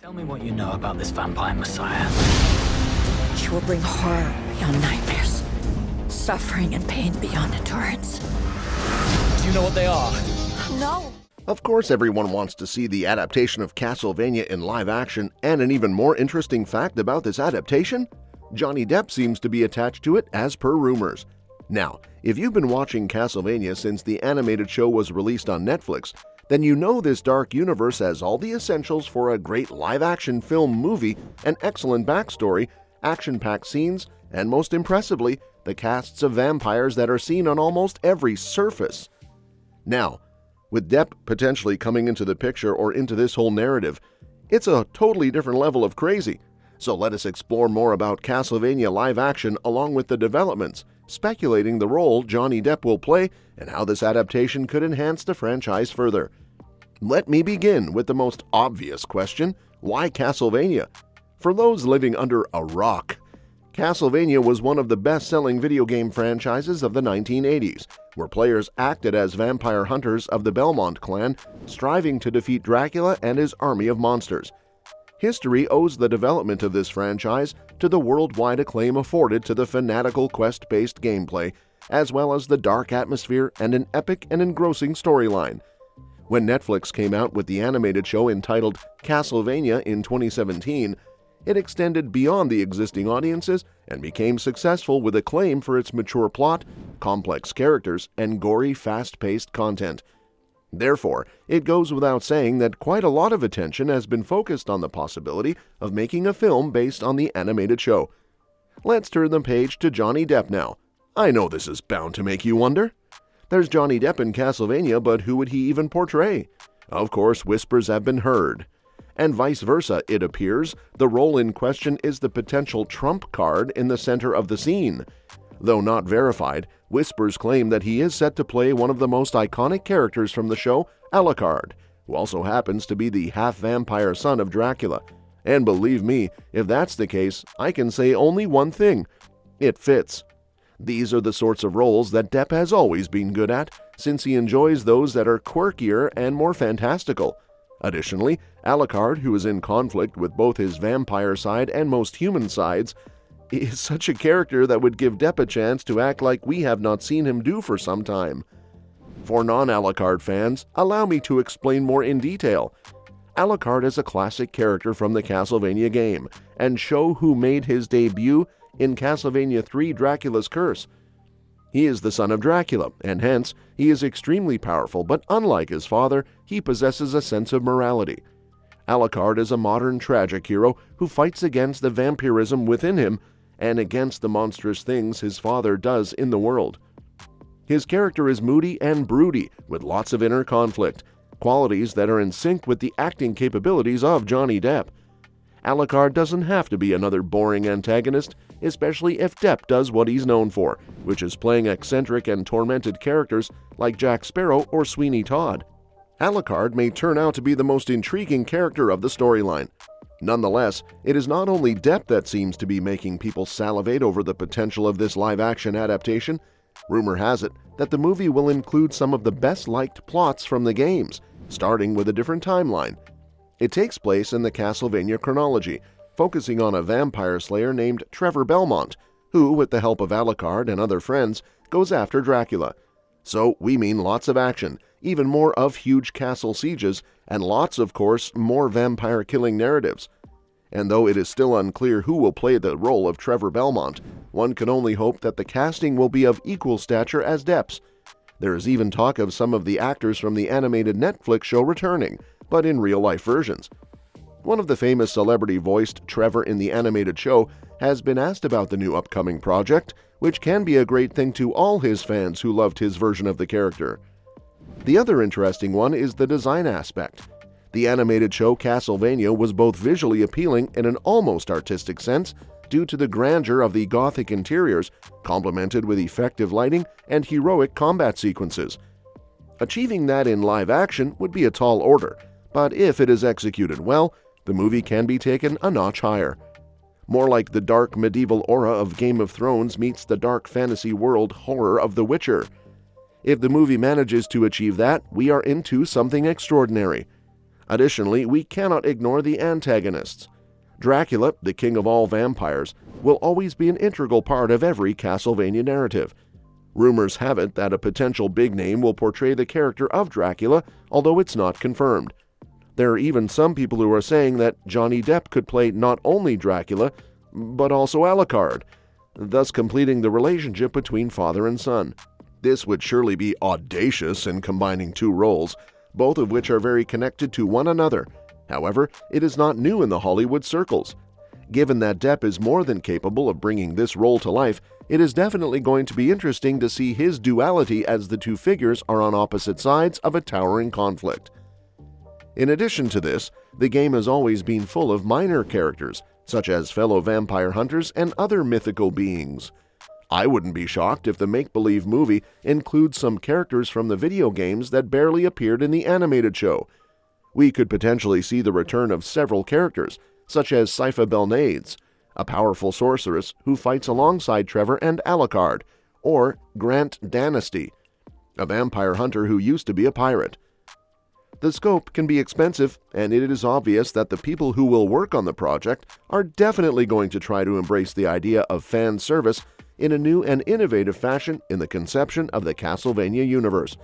Tell me what you know about this vampire messiah. She will bring horror beyond nightmares, suffering and pain beyond endurance. Do you know what they are? No. Of course, everyone wants to see the adaptation of Castlevania in live action, and an even more interesting fact about this adaptation? Johnny Depp seems to be attached to it as per rumors. Now, if you've been watching Castlevania since the animated show was released on Netflix, then you know this dark universe has all the essentials for a great live-action film movie, an excellent backstory, action-packed scenes, and most impressively, the casts of vampires that are seen on almost every surface. Now, with Depp potentially coming into the picture or into this whole narrative, it's a totally different level of crazy. So let us explore more about Castlevania live action along with the developments, speculating the role Johnny Depp will play and how this adaptation could enhance the franchise further. Let me begin with the most obvious question: why Castlevania? For those living under a rock, Castlevania was one of the best-selling video game franchises of the 1980s, where players acted as vampire hunters of the Belmont clan, striving to defeat Dracula and his army of monsters. History owes the development of this franchise to the worldwide acclaim afforded to the fanatical quest-based gameplay, as well as the dark atmosphere and an epic and engrossing storyline. When Netflix came out with the animated show entitled Castlevania in 2017, it extended beyond the existing audiences and became successful with acclaim for its mature plot, complex characters, and gory, fast-paced content. Therefore, it goes without saying that quite a lot of attention has been focused on the possibility of making a film based on the animated show. Let's turn the page to Johnny Depp now. I know this is bound to make you wonder. There's Johnny Depp in Castlevania, but who would he even portray? Of course, whispers have been heard. And vice versa, it appears, the role in question is the potential trump card in the center of the scene. Though not verified, whispers claim that he is set to play one of the most iconic characters from the show, Alucard, who also happens to be the half-vampire son of Dracula. And believe me, if that's the case, I can say only one thing: it fits. These are the sorts of roles that Depp has always been good at, since he enjoys those that are quirkier and more fantastical. Additionally, Alucard, who is in conflict with both his vampire side and most human sides, is such a character that would give Depp a chance to act like we have not seen him do for some time. For non-Alucard fans, allow me to explain more in detail. Alucard is a classic character from the Castlevania game, and show who made his debut in Castlevania III: Dracula's Curse. He is the son of Dracula, and hence, he is extremely powerful, but unlike his father, he possesses a sense of morality. Alucard is a modern tragic hero who fights against the vampirism within him and against the monstrous things his father does in the world. His character is moody and broody, with lots of inner conflict, qualities that are in sync with the acting capabilities of Johnny Depp. Alucard doesn't have to be another boring antagonist, especially if Depp does what he's known for, which is playing eccentric and tormented characters like Jack Sparrow or Sweeney Todd. Alucard may turn out to be the most intriguing character of the storyline. Nonetheless, it is not only Depp that seems to be making people salivate over the potential of this live-action adaptation. Rumor has it that the movie will include some of the best-liked plots from the games, starting with a different timeline. It takes place in the Castlevania chronology, focusing on a vampire slayer named Trevor Belmont, who, with the help of Alucard and other friends, goes after Dracula. So we mean lots of action, even more of huge castle sieges, and lots, of course, more vampire-killing narratives. And though it is still unclear who will play the role of Trevor Belmont, one can only hope that the casting will be of equal stature as Depp's. There is even talk of some of the actors from the animated Netflix show returning, but in real-life versions. One of the famous celebrity-voiced Trevor in the animated show has been asked about the new upcoming project, which can be a great thing to all his fans who loved his version of the character. The other interesting one is the design aspect. The animated show Castlevania was both visually appealing in an almost artistic sense due to the grandeur of the gothic interiors, complemented with effective lighting and heroic combat sequences. Achieving that in live action would be a tall order, but if it is executed well, the movie can be taken a notch higher. More like the dark medieval aura of Game of Thrones meets the dark fantasy world horror of The Witcher. If the movie manages to achieve that, we are into something extraordinary. Additionally, we cannot ignore the antagonists. Dracula, the king of all vampires, will always be an integral part of every Castlevania narrative. Rumors have it that a potential big name will portray the character of Dracula, although it's not confirmed. There are even some people who are saying that Johnny Depp could play not only Dracula, but also Alucard, thus completing the relationship between father and son. This would surely be audacious in combining two roles, both of which are very connected to one another. However, it is not new in the Hollywood circles. Given that Depp is more than capable of bringing this role to life, it is definitely going to be interesting to see his duality as the two figures are on opposite sides of a towering conflict. In addition to this, the game has always been full of minor characters, such as fellow vampire hunters and other mythical beings. I wouldn't be shocked if the make-believe movie includes some characters from the video games that barely appeared in the animated show. We could potentially see the return of several characters, such as Sypha Belnades, a powerful sorceress who fights alongside Trevor and Alucard, or Grant Dynasty, a vampire hunter who used to be a pirate. The scope can be expensive, and it is obvious that the people who will work on the project are definitely going to try to embrace the idea of fan service in a new and innovative fashion in the conception of the Castlevania universe.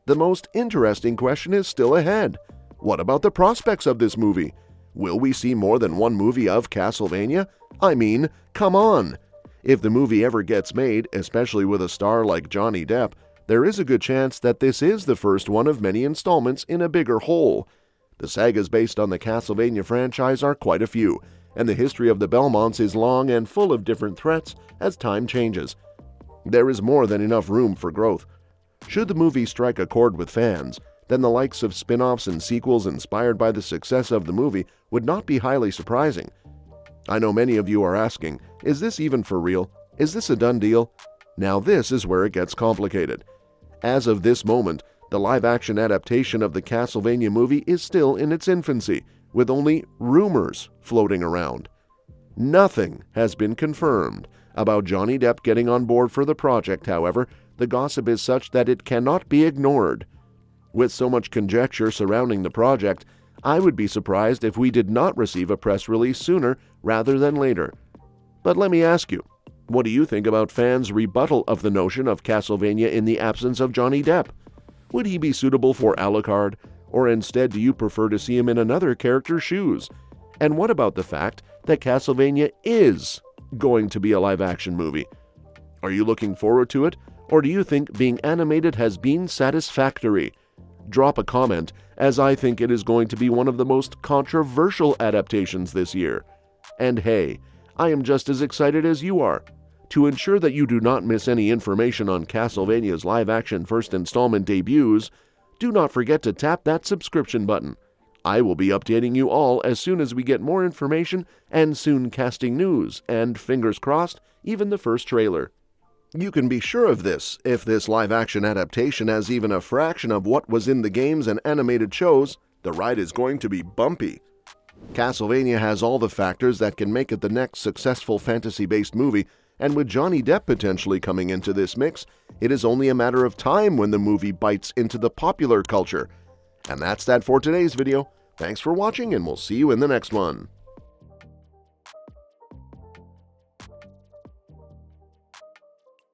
The most interesting question is still ahead. What about the prospects of this movie? Will we see more than one movie of Castlevania? I mean, come on! If the movie ever gets made, especially with a star like Johnny Depp, there is a good chance that this is the first one of many installments in a bigger whole. The sagas based on the Castlevania franchise are quite a few, and the history of the Belmonts is long and full of different threats as time changes. There is more than enough room for growth. Should the movie strike a chord with fans, then the likes of spin-offs and sequels inspired by the success of the movie would not be highly surprising. I know many of you are asking, is this even for real? Is this a done deal? Now this is where it gets complicated. As of this moment, the live-action adaptation of the Castlevania movie is still in its infancy, with only rumors floating around. Nothing has been confirmed about Johnny Depp getting on board for the project, however. The gossip is such that it cannot be ignored. With so much conjecture surrounding the project, I would be surprised if we did not receive a press release sooner rather than later. But let me ask you, what do you think about fans' rebuttal of the notion of Castlevania in the absence of Johnny Depp? Would he be suitable for Alucard, or instead do you prefer to see him in another character's shoes? And what about the fact that Castlevania is going to be a live-action movie? Are you looking forward to it, or do you think being animated has been satisfactory? Drop a comment, as I think it is going to be one of the most controversial adaptations this year. And hey, I am just as excited as you are. To ensure that you do not miss any information on Castlevania's live-action first installment debuts, do not forget to tap that subscription button. I will be updating you all as soon as we get more information and soon casting news, and fingers crossed, even the first trailer. You can be sure of this. If this live-action adaptation has even a fraction of what was in the games and animated shows, the ride is going to be bumpy. Castlevania has all the factors that can make it the next successful fantasy-based movie, and with Johnny Depp potentially coming into this mix, it is only a matter of time when the movie bites into the popular culture. And that's that for today's video. Thanks for watching, and we'll see you in the next one.